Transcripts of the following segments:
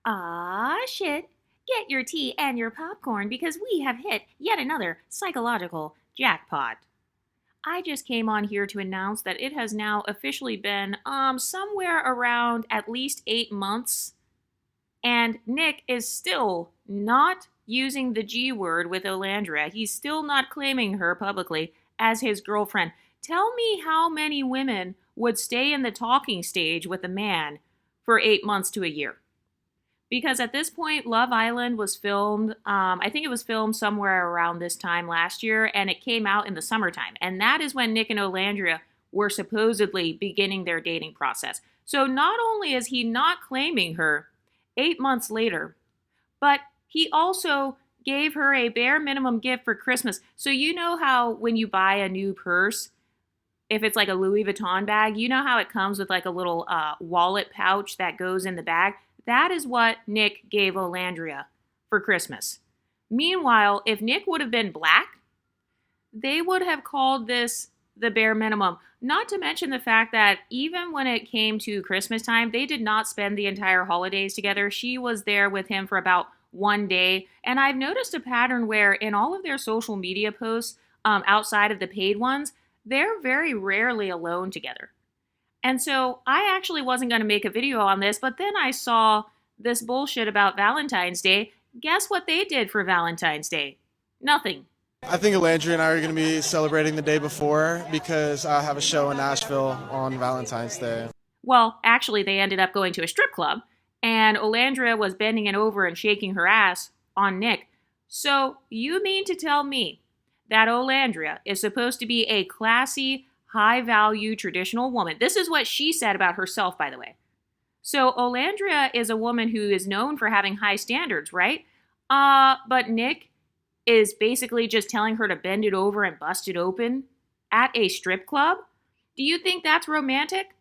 Ah, shit. Get your tea and your popcorn because we have hit yet another psychological jackpot. I just came on here to announce that it has now officially been somewhere around at least 8 months, and Nick is still not using the G word with Olandria. He's still not claiming her publicly as his girlfriend. Tell me how many women would stay in the talking stage with a man for 8 months to a year? Because at this point, Love Island was filmed. I think it was filmed somewhere around this time last year, and it came out in the summertime. And that is when Nick and Olandria were supposedly beginning their dating process. So not only is he not claiming her 8 months later, but he also gave her a bare minimum gift for Christmas. So you know how when you buy a new purse, if it's like a Louis Vuitton bag, you know how it comes with like a little wallet pouch that goes in the bag? That is what Nick gave Olandria for Christmas. Meanwhile, if Nick would have been black, they would have called this the bare minimum. Not to mention the fact that even when it came to Christmas time, they did not spend the entire holidays together. She was there with him for about 1 day. And I've noticed a pattern where in all of their social media posts, outside of the paid ones, they're very rarely alone together. And so I actually wasn't going to make a video on this, but then I saw this bullshit about Valentine's Day. Guess what they did for Valentine's Day? Nothing. I think Alandria and I are going to be celebrating the day before because I have a show in Nashville on Valentine's Day. Well, actually, they ended up going to a strip club, and Olandria was bending it over and shaking her ass on Nick. So you mean to tell me that Olandria is supposed to be a classy, high-value, traditional woman? This is what she said about herself, by the way. So Olandria is a woman who is known for having high standards, right? But Nick is basically just telling her to bend it over and bust it open at a strip club? Do you think that's romantic?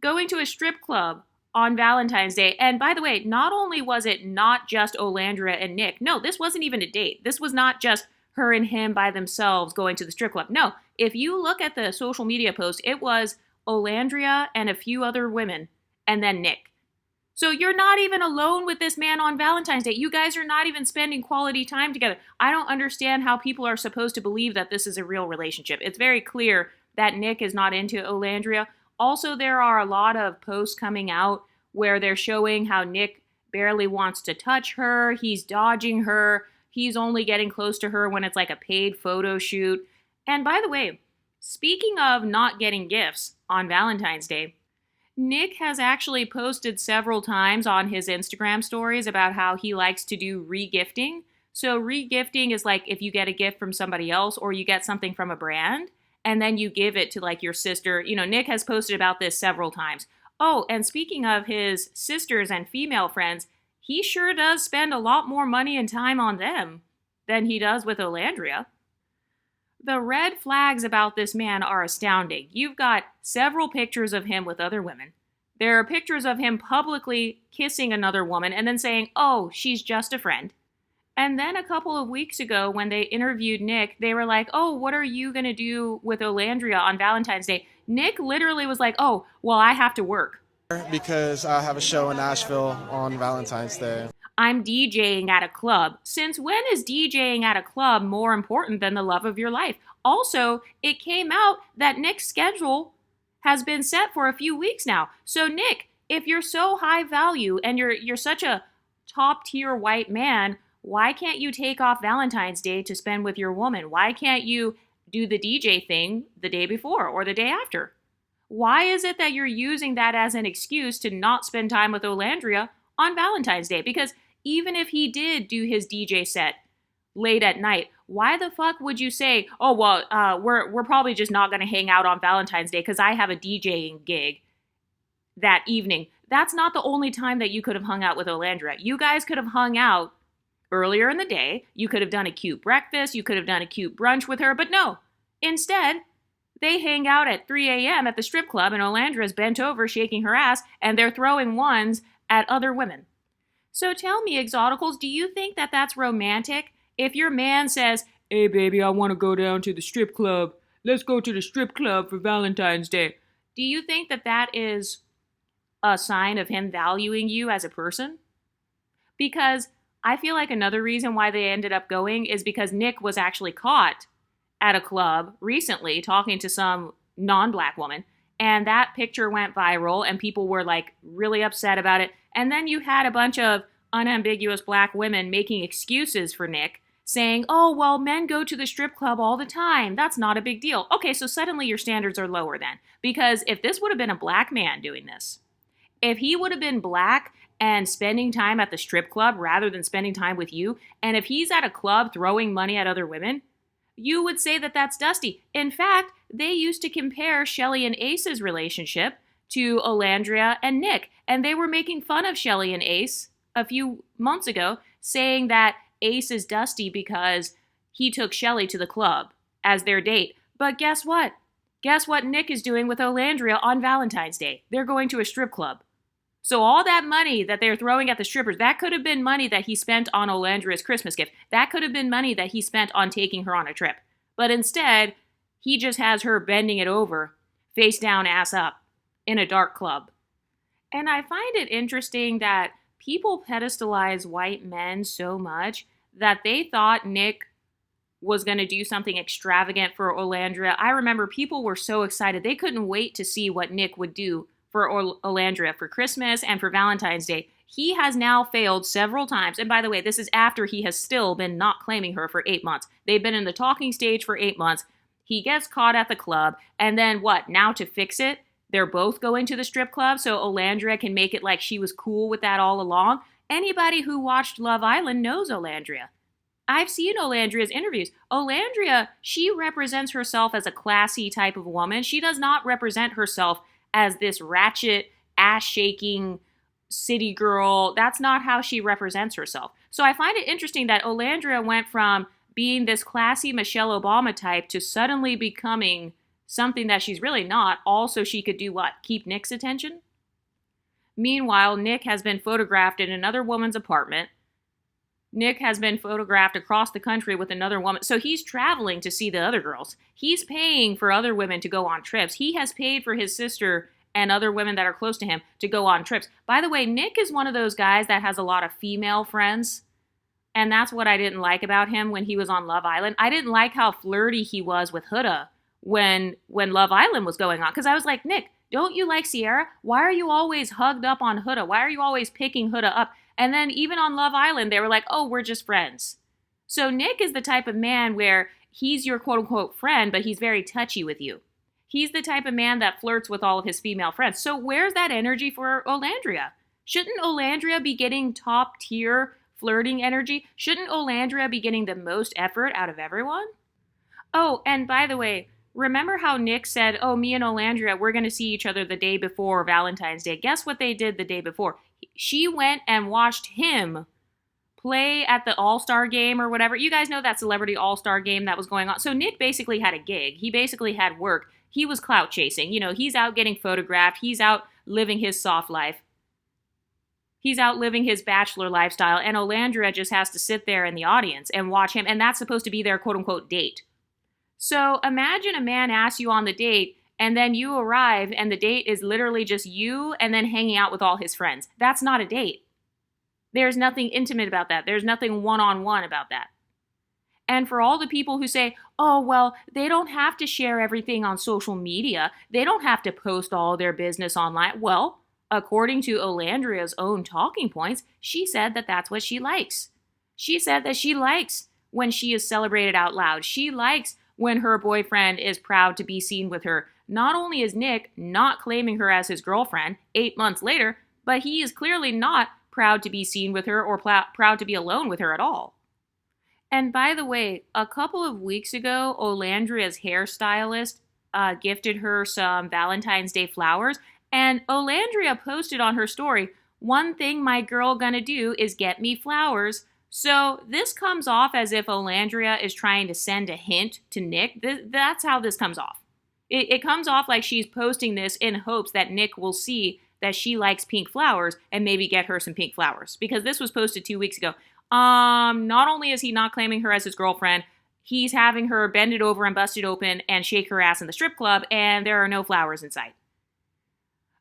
Going to a strip club on Valentine's Day. And by the way, not only was it not just Olandria and Nick. No, this wasn't even a date. This was not just her and him by themselves going to the strip club. No, if you look at the social media post, it was Olandria and a few other women, and then Nick. So you're not even alone with this man on Valentine's Day. You guys are not even spending quality time together. I don't understand how people are supposed to believe that this is a real relationship. It's very clear that Nick is not into Olandria. Also, there are a lot of posts coming out where they're showing how Nick barely wants to touch her. He's dodging her. He's only getting close to her when it's like a paid photo shoot. And by the way, speaking of not getting gifts on Valentine's Day, Nick has actually posted several times on his Instagram stories about how he likes to do regifting. So regifting is like if you get a gift from somebody else or you get something from a brand and then you give it to like your sister. You know, Nick has posted about this several times. Oh, and speaking of his sisters and female friends, he sure does spend a lot more money and time on them than he does with Olandria. The red flags about this man are astounding. You've got several pictures of him with other women. There are pictures of him publicly kissing another woman and then saying, oh, she's just a friend. And then a couple of weeks ago when they interviewed Nick, they were like, oh, what are you going to do with Olandria on Valentine's Day? Nick literally was like, oh, well, I have to work. Because I have a show in Nashville on Valentine's Day. I'm DJing at a club. Since when is DJing at a club more important than the love of your life? Also, it came out that Nick's schedule has been set for a few weeks now. So Nick, if you're so high value and you're such a top tier white man, why can't you take off Valentine's Day to spend with your woman? Why can't you do the DJ thing the day before or the day after? Why is it that you're using that as an excuse to not spend time with Olandria on Valentine's Day? Because even if he did do his DJ set late at night, why the fuck would you say, oh, well, we're probably just not going to hang out on Valentine's Day because I have a DJing gig that evening? That's not the only time that you could have hung out with Olandria. You guys could have hung out earlier in the day. You could have done a cute breakfast. You could have done a cute brunch with her. But no, instead, they hang out at 3 a.m. at the strip club and Olandria's bent over shaking her ass and they're throwing ones at other women. So tell me, Exoticals, do you think that that's romantic? If your man says, hey, baby, I want to go down to the strip club. Let's go to the strip club for Valentine's Day. Do you think that that is a sign of him valuing you as a person? Because I feel like another reason why they ended up going is because Nick was actually caught at a club recently talking to some non-black woman, and that picture went viral and people were like really upset about it. And then you had a bunch of unambiguous black women making excuses for Nick, saying, oh, well, men go to the strip club all the time. That's not a big deal. Okay, so suddenly your standards are lower then. Because if this would have been a black man doing this, if he would have been black and spending time at the strip club rather than spending time with you, and if he's at a club throwing money at other women, you would say that that's dusty. In fact, they used to compare Shelley and Ace's relationship to Olandria and Nick, and they were making fun of Shelley and Ace a few months ago, saying that Ace is dusty because he took Shelley to the club as their date. But guess what? Guess what Nick is doing with Olandria on Valentine's Day? They're going to a strip club. So all that money that they're throwing at the strippers, that could have been money that he spent on Olandria's Christmas gift. That could have been money that he spent on taking her on a trip. But instead, he just has her bending it over, face down, ass up, in a dark club. And I find it interesting that people pedestalize white men so much that they thought Nick was going to do something extravagant for Olandria. I remember people were so excited. They couldn't wait to see what Nick would do for Olandria for Christmas and for Valentine's Day. He has now failed several times. And by the way, this is after he has still been not claiming her for 8 months. They've been in the talking stage for 8 months. He gets caught at the club. And then what? Now to fix it, they're both going to the strip club so Olandria can make it like she was cool with that all along. Anybody who watched Love Island knows Olandria. I've seen Olandria's interviews. Olandria, she represents herself as a classy type of woman. She does not represent herself as this ratchet, ass-shaking city girl. That's not how she represents herself. So I find it interesting that Olandria went from being this classy Michelle Obama type to suddenly becoming something that she's really not, all so she could do what? Keep Nick's attention? Meanwhile, Nick has been photographed in another woman's apartment. Nick has been photographed across the country with another woman. So he's traveling to see the other girls. He's paying for other women to go on trips. He has paid for his sister and other women that are close to him to go on trips. By the way, Nick is one of those guys that has a lot of female friends. And that's what I didn't like about him when he was on Love Island. I didn't like how flirty he was with Huda when Love Island was going on. Because I was like, Nick, don't you like Sierra? Why are you always hugged up on Huda? Why are you always picking Huda up? And then even on Love Island, they were like, oh, we're just friends. So Nick is the type of man where he's your quote-unquote friend, but he's very touchy with you. He's the type of man that flirts with all of his female friends. So where's that energy for Olandria? Shouldn't Olandria be getting top-tier flirting energy? Shouldn't Olandria be getting the most effort out of everyone? Oh, and by the way, remember how Nick said, oh, me and Olandria, we're going to see each other the day before Valentine's Day. Guess what they did the day before? She went and watched him play at the All-Star game or whatever. You guys know that Celebrity All-Star game that was going on. So Nick basically had a gig. He basically had work. He was clout chasing. You know, he's out getting photographed. He's out living his soft life. He's out living his bachelor lifestyle. And Olandria just has to sit there in the audience and watch him. And that's supposed to be their quote-unquote date. So imagine a man asks you on the date, and then you arrive, and the date is literally just you and then hanging out with all his friends. That's not a date. There's nothing intimate about that. There's nothing one-on-one about that. And for all the people who say, oh, well, they don't have to share everything on social media. They don't have to post all their business online. Well, according to Olandria's own talking points, she said that that's what she likes. She said that she likes when she is celebrated out loud. She likes when her boyfriend is proud to be seen with her. Not only is Nick not claiming her as his girlfriend 8 months later, but he is clearly not proud to be seen with her or proud to be alone with her at all. And by the way, a couple of weeks ago, Olandria's hairstylist gifted her some Valentine's Day flowers, and Olandria posted on her story, one thing my girl gonna do is get me flowers. So this comes off as if Olandria is trying to send a hint to Nick. That's how this comes off. It comes off like she's posting this in hopes that Nick will see that she likes pink flowers and maybe get her some pink flowers. Because this was posted 2 weeks ago. Not only is he not claiming her as his girlfriend, he's having her bend it over and bust it open and shake her ass in the strip club, and there are no flowers in sight.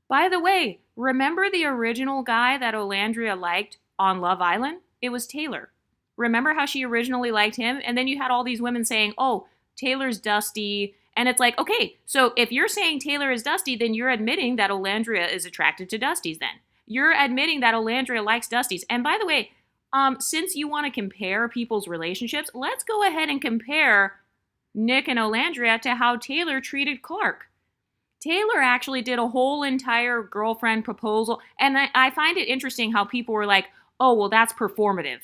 By the way, remember the original guy that Olandria liked on Love Island? It was Taylor. Remember how she originally liked him? And then you had all these women saying, oh, Taylor's dusty. And it's like, okay, so if you're saying Taylor is dusty, then you're admitting that Olandria is attracted to dusties then. You're admitting that Olandria likes dusties. And by the way, since you want to compare people's relationships, let's go ahead and compare Nick and Olandria to how Taylor treated Clark. Taylor actually did a whole entire girlfriend proposal. And I find it interesting how people were like, oh, well, that's performative.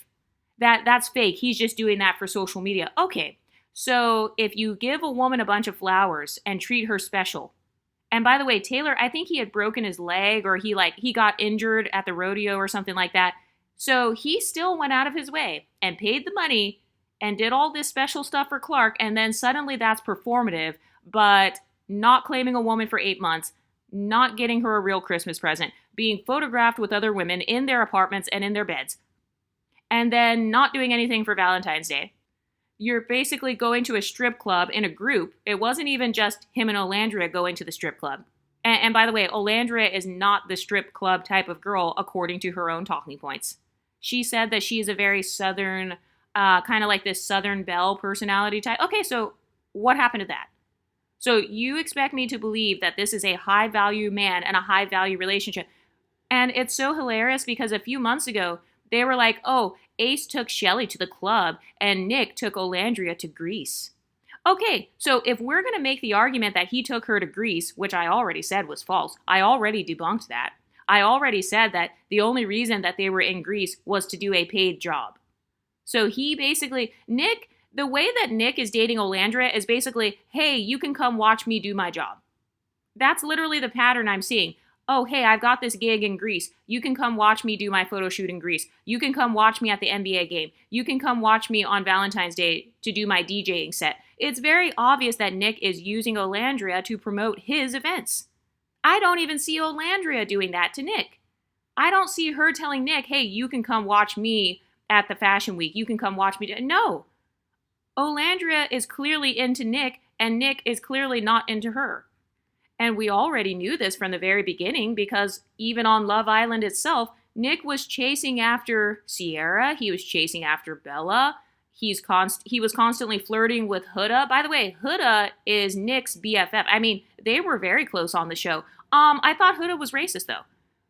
That's fake. He's just doing that for social media. Okay. So if you give a woman a bunch of flowers and treat her special, and by the way, Taylor, I think he had broken his leg or he got injured at the rodeo or something like that. So he still went out of his way and paid the money and did all this special stuff for Clark. And then suddenly that's performative, but not claiming a woman for 8 months, not getting her a real Christmas present, being photographed with other women in their apartments and in their beds, and then not doing anything for Valentine's Day. You're basically going to a strip club in a group. It wasn't even just him and Olandria going to the strip club. And by the way, Olandria is not the strip club type of girl, according to her own talking points. She said that she is a very Southern, kind of like this Southern Belle personality type. Okay, so what happened to that? So you expect me to believe that this is a high-value man and a high-value relationship. And it's so hilarious because a few months ago, they were like, oh, Ace took Shelly to the club and Nick took Olandria to Greece. Okay, so if we're going to make the argument that he took her to Greece, which I already said was false, I already debunked that. I already said that the only reason that they were in Greece was to do a paid job. So he basically, Nick, the way that Nick is dating Olandria is basically, hey, you can come watch me do my job. That's literally the pattern I'm seeing. Oh, hey, I've got this gig in Greece. You can come watch me do my photo shoot in Greece. You can come watch me at the NBA game. You can come watch me on Valentine's Day to do my DJing set. It's very obvious that Nick is using Olandria to promote his events. I don't even see Olandria doing that to Nick. I don't see her telling Nick, hey, you can come watch me at the fashion week. You can come watch me. No. Olandria is clearly into Nick, and Nick is clearly not into her. And we already knew this from the very beginning because even on Love Island itself, Nick was chasing after Sierra. He was chasing after Bella. He was constantly flirting with Huda. By the way, Huda is Nick's BFF. I mean, they were very close on the show. I thought Huda was racist, though.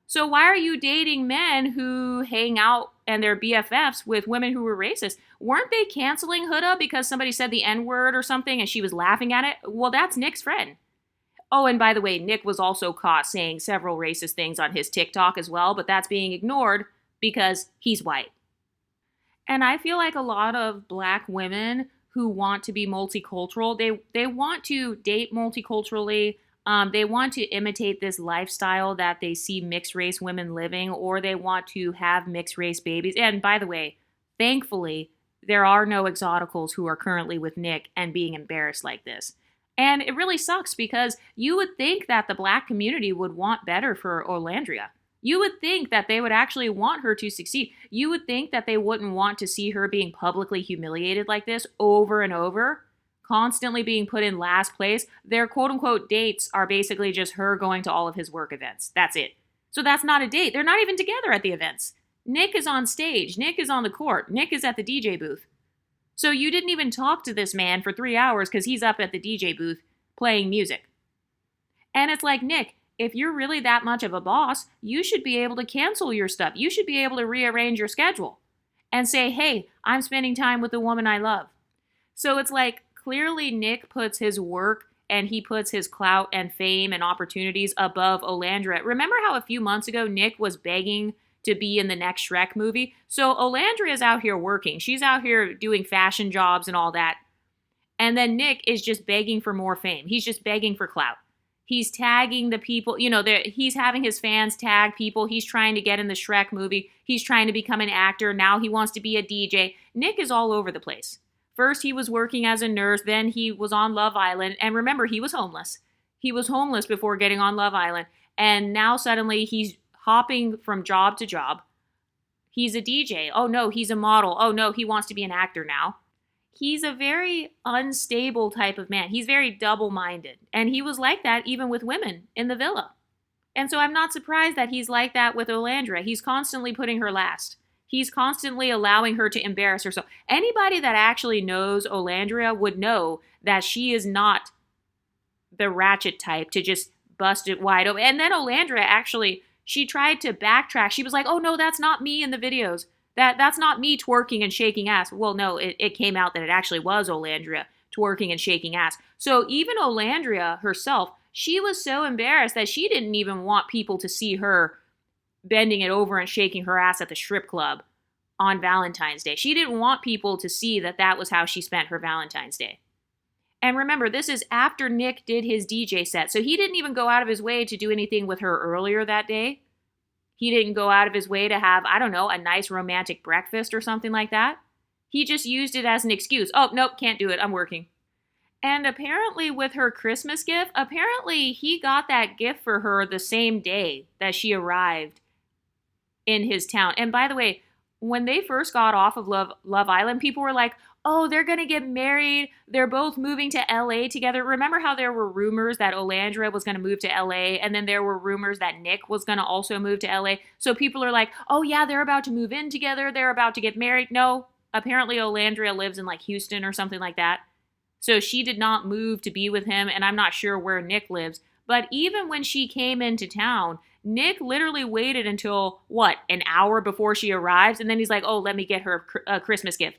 So why are you dating men who hang out and they're BFFs with women who were racist? Weren't they canceling Huda because somebody said the N-word or something and she was laughing at it? Well, that's Nick's friend. Oh, and by the way, Nick was also caught saying several racist things on his TikTok as well, but that's being ignored because he's white. And I feel like a lot of black women who want to be multicultural, they want to date multiculturally. They want to imitate this lifestyle that they see mixed race women living, or they want to have mixed race babies. And by the way, thankfully, there are no exoticals who are currently with Nick and being embarrassed like this. And it really sucks because you would think that the black community would want better for Olandria. You would think that they would actually want her to succeed. You would think that they wouldn't want to see her being publicly humiliated like this over and over, constantly being put in last place. Their quote-unquote dates are basically just her going to all of his work events. That's it. So that's not a date. They're not even together at the events. Nick is on stage. Nick is on the court. Nick is at the DJ booth. So you didn't even talk to this man for 3 hours because he's up at the DJ booth playing music. And it's like, Nick, if you're really that much of a boss, you should be able to cancel your stuff. You should be able to rearrange your schedule and say, hey, I'm spending time with the woman I love. So it's like, clearly Nick puts his work and he puts his clout and fame and opportunities above Olandria. Remember how a few months ago Nick was begging to be in the next Shrek movie? So Olandria is out here working. She's out here doing fashion jobs and all that. And then Nick is just begging for more fame. He's just begging for clout. He's tagging the people, he's having his fans tag people. He's trying to get in the Shrek movie. He's trying to become an actor. Now he wants to be a DJ. Nick is all over the place. First, he was working as a nurse. Then he was on Love Island. And remember, he was homeless. He was homeless before getting on Love Island. And now suddenly he's hopping from job to job. He's a DJ. Oh no, he's a model. Oh no, he wants to be an actor now. He's a very unstable type of man. He's very double-minded. And he was like that even with women in the villa. And so I'm not surprised that he's like that with Olandria. He's constantly putting her last. He's constantly allowing her to embarrass herself. Anybody that actually knows Olandria would know that she is not the ratchet type to just bust it wide open. And then Olandria actually, she tried to backtrack. She was like, oh no, that's not me in the videos. That's not me twerking and shaking ass. Well, no, it came out that it actually was Olandria twerking and shaking ass. So even Olandria herself, she was so embarrassed that she didn't even want people to see her bending it over and shaking her ass at the strip club on Valentine's Day. She didn't want people to see that that was how she spent her Valentine's Day. And remember, this is after Nick did his DJ set, so he didn't even go out of his way to do anything with her earlier that day. He didn't go out of his way to have, I don't know, a nice romantic breakfast or something like that. He just used it as an excuse. Oh, nope, can't do it. I'm working. And apparently with her Christmas gift, apparently he got that gift for her the same day that she arrived in his town. And by the way, when they first got off of Love Island, people were like, oh, they're going to get married. They're both moving to LA together. Remember how there were rumors that Olandria was going to move to LA, and then there were rumors that Nick was going to also move to LA. So people are like, oh yeah, they're about to move in together. They're about to get married. No, apparently Olandria lives in like Houston or something like that. So she did not move to be with him, and I'm not sure where Nick lives. But even when she came into town, Nick literally waited until, an hour before she arrives, and then he's like, oh, let me get her a Christmas gift.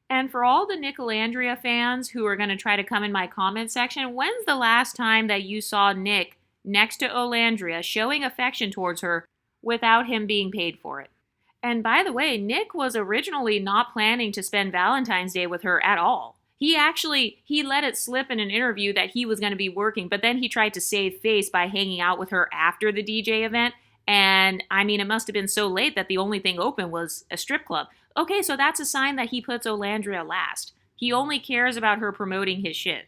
And for all the Nick Olandria fans who are going to try to come in my comment section, when's the last time that you saw Nick next to Olandria showing affection towards her without him being paid for it? And by the way, Nick was originally not planning to spend Valentine's Day with her at all. He let it slip in an interview that he was going to be working, but then he tried to save face by hanging out with her after the DJ event. And I mean, it must have been so late that the only thing open was a strip club. Okay, so that's a sign that he puts Olandria last. He only cares about her promoting his shit.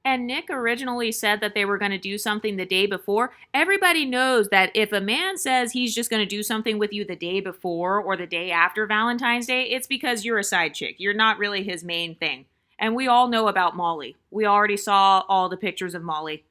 And Nick originally said that they were going to do something the day before. Everybody knows that if a man says he's just going to do something with you the day before or the day after Valentine's Day, it's because you're a side chick. You're not really his main thing. And we all know about Molly. We already saw all the pictures of Molly.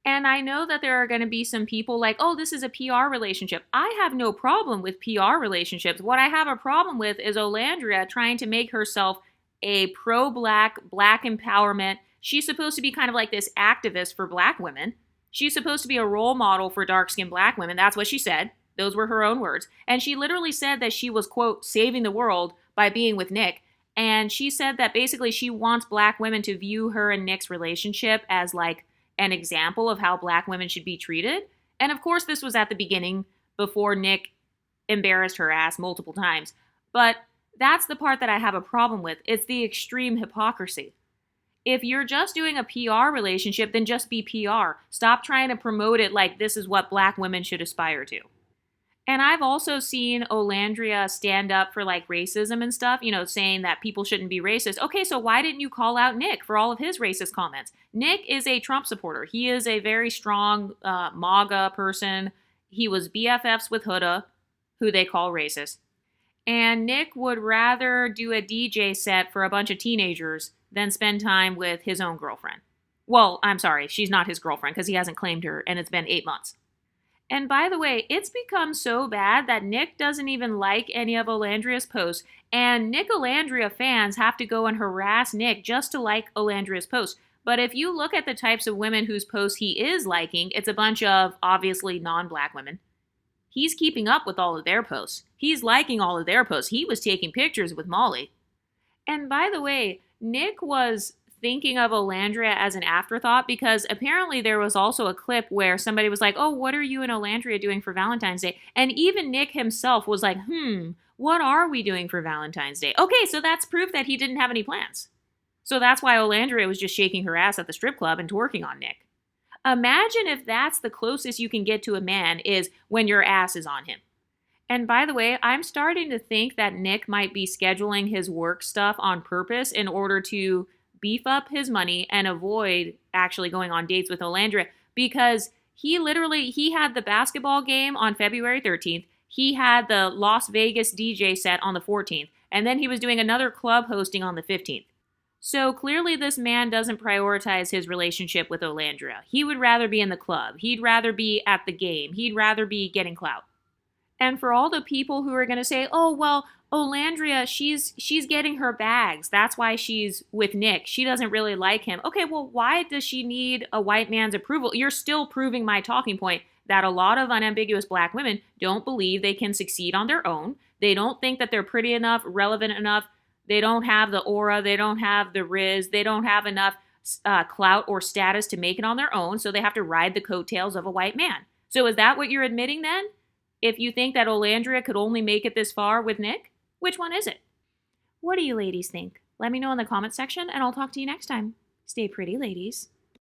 And I know that there are going to be some people like, oh, this is a PR relationship. I have no problem with PR relationships. What I have a problem with is Olandria trying to make herself a pro-black, black empowerment. She's supposed to be kind of like this activist for black women. She's supposed to be a role model for dark-skinned black women. That's what she said. Those were her own words. And she literally said that she was, quote, saving the world by being with Nick. And she said that basically she wants black women to view her and Nick's relationship as like an example of how black women should be treated. And of course, this was at the beginning before Nick embarrassed her ass multiple times. But that's the part that I have a problem with. It's the extreme hypocrisy. If you're just doing a PR relationship, then just be PR. Stop trying to promote it like this is what black women should aspire to. And I've also seen Olandria stand up for like racism and stuff, saying that people shouldn't be racist. Okay, so why didn't you call out Nick for all of his racist comments? Nick is a Trump supporter. He is a very strong MAGA person. He was BFFs with Huda, who they call racist. And Nick would rather do a DJ set for a bunch of teenagers than spend time with his own girlfriend. Well, I'm sorry, she's not his girlfriend because he hasn't claimed her and it's been 8 months. And by the way, it's become so bad that Nick doesn't even like any of Olandria's posts. And Nick Olandria fans have to go and harass Nick just to like Olandria's posts. But if you look at the types of women whose posts he is liking, it's a bunch of obviously non-black women. He's keeping up with all of their posts. He's liking all of their posts. He was taking pictures with Molly. And by the way, Nick was thinking of Olandria as an afterthought because apparently there was also a clip where somebody was like, oh, what are you and Olandria doing for Valentine's Day? And even Nick himself was like, what are we doing for Valentine's Day? Okay, so that's proof that he didn't have any plans. So that's why Olandria was just shaking her ass at the strip club and twerking on Nick. Imagine if that's the closest you can get to a man is when your ass is on him. And by the way, I'm starting to think that Nick might be scheduling his work stuff on purpose in order to beef up his money and avoid actually going on dates with Olandria because he had the basketball game on February 13th. He had the Las Vegas DJ set on the 14th. And then he was doing another club hosting on the 15th. So clearly this man doesn't prioritize his relationship with Olandria. He would rather be in the club. He'd rather be at the game. He'd rather be getting clout. And for all the people who are going to say, oh, well, Olandria, she's getting her bags. That's why she's with Nick. She doesn't really like him. Okay, well, why does she need a white man's approval? You're still proving my talking point that a lot of unambiguous black women don't believe they can succeed on their own. They don't think that they're pretty enough, relevant enough. They don't have the aura. They don't have the riz. They don't have enough clout or status to make it on their own, so they have to ride the coattails of a white man. So is that what you're admitting then? If you think that Olandria could only make it this far with Nick? Which one is it? What do you ladies think? Let me know in the comments section, and I'll talk to you next time. Stay pretty, ladies.